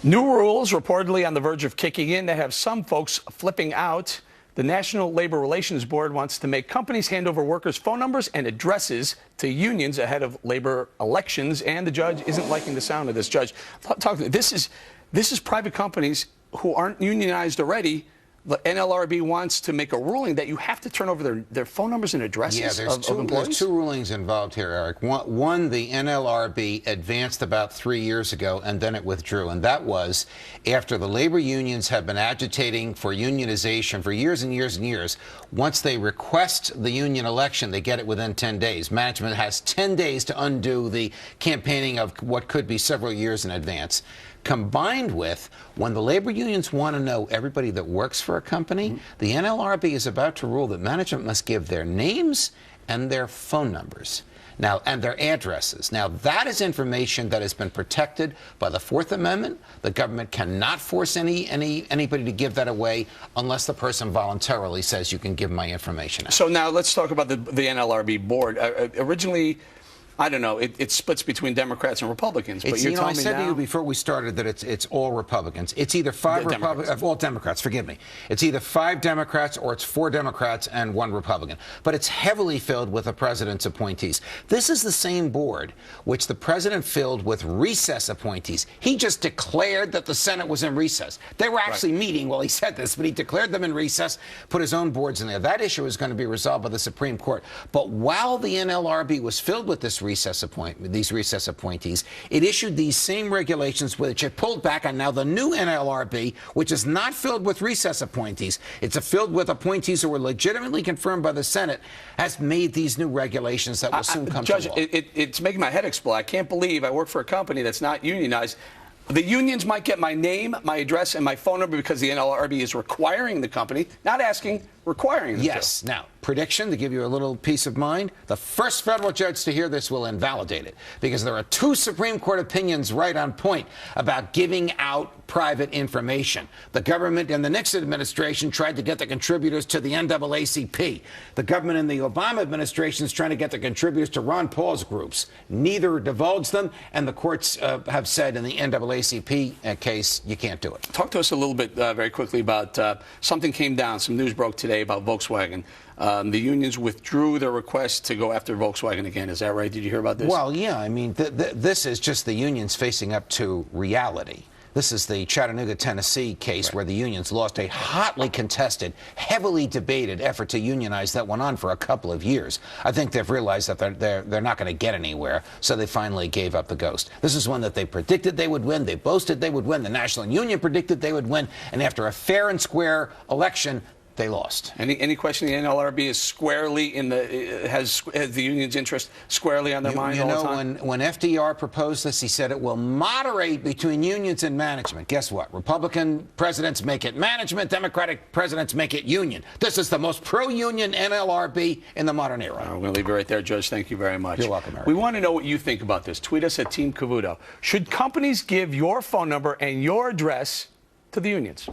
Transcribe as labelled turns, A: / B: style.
A: New rules reportedly on the verge of kicking in that have some folks flipping out. The National Labor Relations Board wants to make companies hand over workers' phone numbers and addresses to unions ahead of labor elections, and the judge isn't liking the sound of this. Judge, this is private companies who aren't unionized already. The NLRB wants to make a ruling that you have to turn over their phone numbers and addresses of employees?
B: There's two rulings involved here, Eric. One, the NLRB advanced about 3 years ago, and then it withdrew. And that was after the labor unions have been agitating for unionization for years and years and years. Once they request the union election, they get it within 10 days. Management has 10 days to undo the campaigning of what could be several years in advance. Combined with when the labor unions want to know everybody that works for a company, the NLRB is about to rule that management must give their names and their phone numbers. Now, and their addresses. Now, that is information that has been protected by the Fourth Amendment. The government cannot force anybody to give that away unless the person voluntarily says you can give my information out.
A: So now let's talk about the NLRB board. Originally, I don't know. It splits between Democrats and Republicans. But you're telling me
B: I said
A: now,
B: to you before we started that it's all Republicans. It's either all Democrats. Forgive me. It's either 5 Democrats or it's 4 Democrats and 1 Republican. But it's heavily filled with the president's appointees. This is the same board which the president filled with recess appointees. He just declared that the Senate was in recess. They were actually meeting while he said this, but he declared them in recess, put his own boards in there. That issue is going to be resolved by the Supreme Court. But while the NLRB was filled with these recess appointees, it issued these same regulations which it pulled back on. Now the new NLRB, which is not filled with recess appointees, it's filled with appointees who were legitimately confirmed by the Senate, has made these new regulations that will soon come
A: Judge,
B: to law.
A: it's making my head explode. I can't believe I work for a company that's not unionized. The unions might get my name, my address, and my phone number because the NLRB is requiring the company, not asking, requiring them
B: Yes.
A: to.
B: Now, prediction, to give you a little peace of mind, the first federal judge to hear this will invalidate it because there are 2 Supreme Court opinions right on point about giving out private information. The government and the Nixon administration tried to get the contributors to the NAACP. The government in the Obama administration is trying to get the contributors to Ron Paul's groups. Neither divulged them, and the courts have said in the NAACP case, you can't do it.
A: Talk to us a little bit very quickly about something came down, some news broke today about Volkswagen. The unions withdrew their request to go after Volkswagen again. Is that right? Did you hear about this?
B: Well, yeah. I mean, this is just the unions facing up to reality. This is the Chattanooga, Tennessee case where the unions lost a hotly contested, heavily debated effort to unionize that went on for a couple of years. I think they've realized that they're not going to get anywhere, so they finally gave up the ghost. This is one that they predicted they would win. They boasted they would win. The National Union predicted they would win. And after a fair and square election, they lost.
A: Any question the NLRB is squarely in the has the union's interest squarely on their mind all the time?
B: When FDR proposed this, he said it will moderate between unions and management. Guess what? Republican presidents make it management, Democratic presidents make it union. This is the most pro-union NLRB in the modern era.
A: We're going to leave it right there, Judge. Thank you very much.
B: You're welcome, Eric.
A: We want to know what you think about this. Tweet us at Team Cavuto. Should companies give your phone number and your address to the unions?